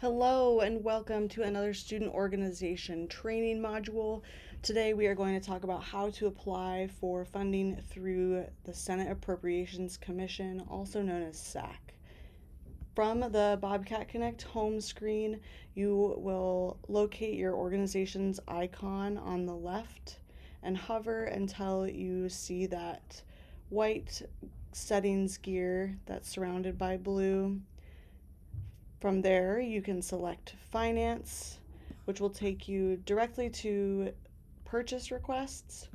Hello and welcome to another student organization training module. Today we are going to talk about how to apply for funding through the Senate Appropriations Commission, also known as SAC. From the Bobcat Connect home screen, you will locate your organization's icon on the left and hover until you see that white settings gear that's surrounded by blue. From there, you can select Finance, which will take you directly to purchase requests.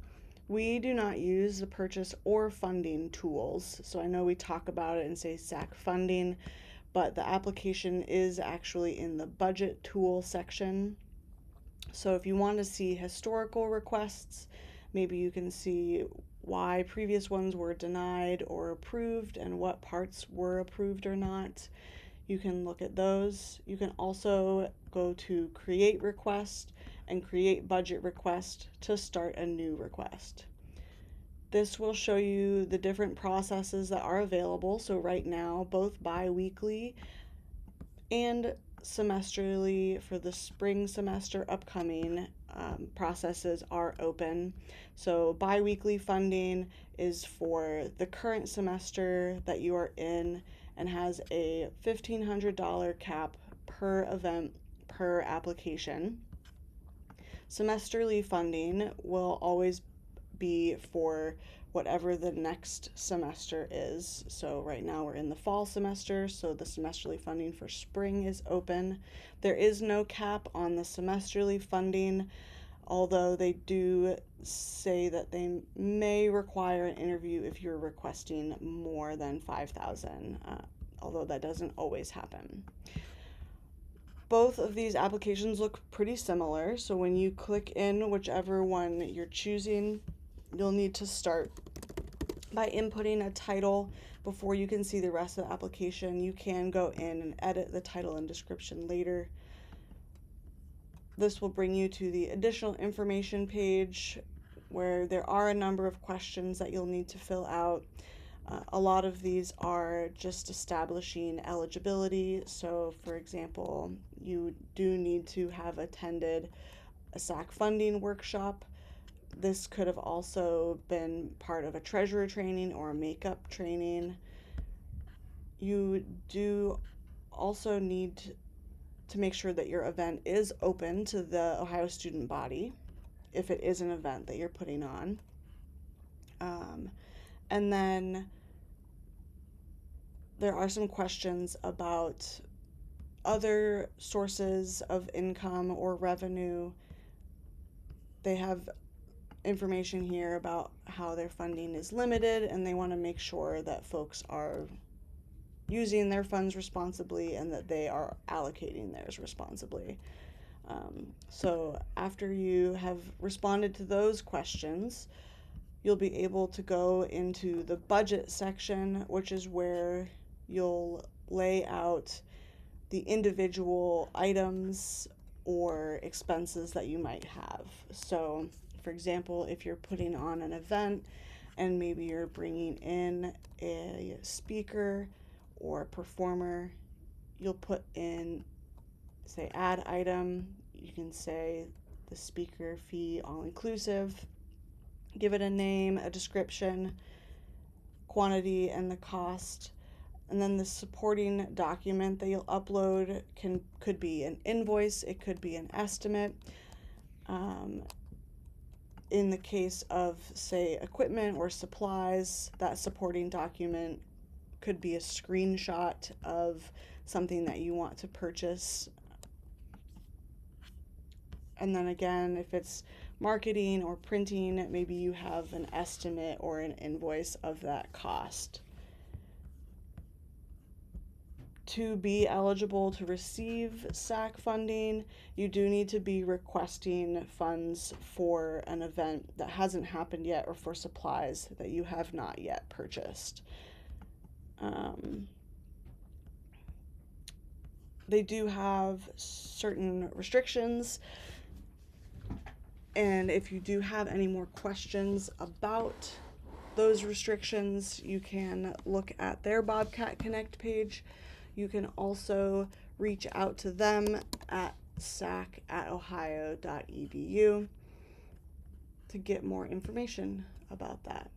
We do not use the purchase or funding tools, so I know we talk about it and say SAC Funding, but the application is actually in the budget tool section. So if you want to see historical requests, maybe you can see why previous ones were denied or approved and what parts were approved or not. You can look at those. You can also go to create request and create budget request to start a new request. This will show you the different processes that are available. So right now, both bi-weekly and semesterly for the spring semester upcoming processes are open. So bi-weekly funding is for the current semester that you are in and has a $1,500 cap per event per application. Semesterly funding will always be for whatever the next semester is. So right now we're in the fall semester, so the semesterly funding for spring is open. There is no cap on the semesterly funding, although they do say that they may require an interview if you're requesting more than $5,000, although that doesn't always happen. Both of these applications look pretty similar, so when you click in whichever one you're choosing, you'll need to start by inputting a title before you can see the rest of the application. You can go in and edit the title and description later. This will bring you to the additional information page where there are a number of questions that you'll need to fill out. A lot of these are just establishing eligibility. So for example, you do need to have attended a SAC funding workshop. This could have also been part of a treasurer training or a makeup training. You do also need to make sure that your event is open to the Ohio student body, if it is an event that you're putting on. And then there are some questions about other sources of income or revenue. They have information here about how their funding is limited, and they want to make sure that folks are using their funds responsibly and that they are allocating theirs responsibly. So after you have responded to those questions, you'll be able to go into the budget section, which is where you'll lay out the individual items or expenses that you might have. So for example, if you're putting on an event and maybe you're bringing in a speaker or a performer, you'll put in, say, add item. You can say the speaker fee all inclusive, give it a name, a description, quantity, and the cost. And then the supporting document that you'll upload could be an invoice, it could be an estimate. In the case of, say, equipment or supplies, that supporting document could be a screenshot of something that you want to purchase. And then again, if it's marketing or printing, maybe you have an estimate or an invoice of that cost. To be eligible to receive SAC funding, you do need to be requesting funds for an event that hasn't happened yet or for supplies that you have not yet purchased. They do have certain restrictions, and if you do have any more questions about those restrictions, you can look at their Bobcat Connect page. You can also reach out to them at sac@ohio.edu to get more information about that.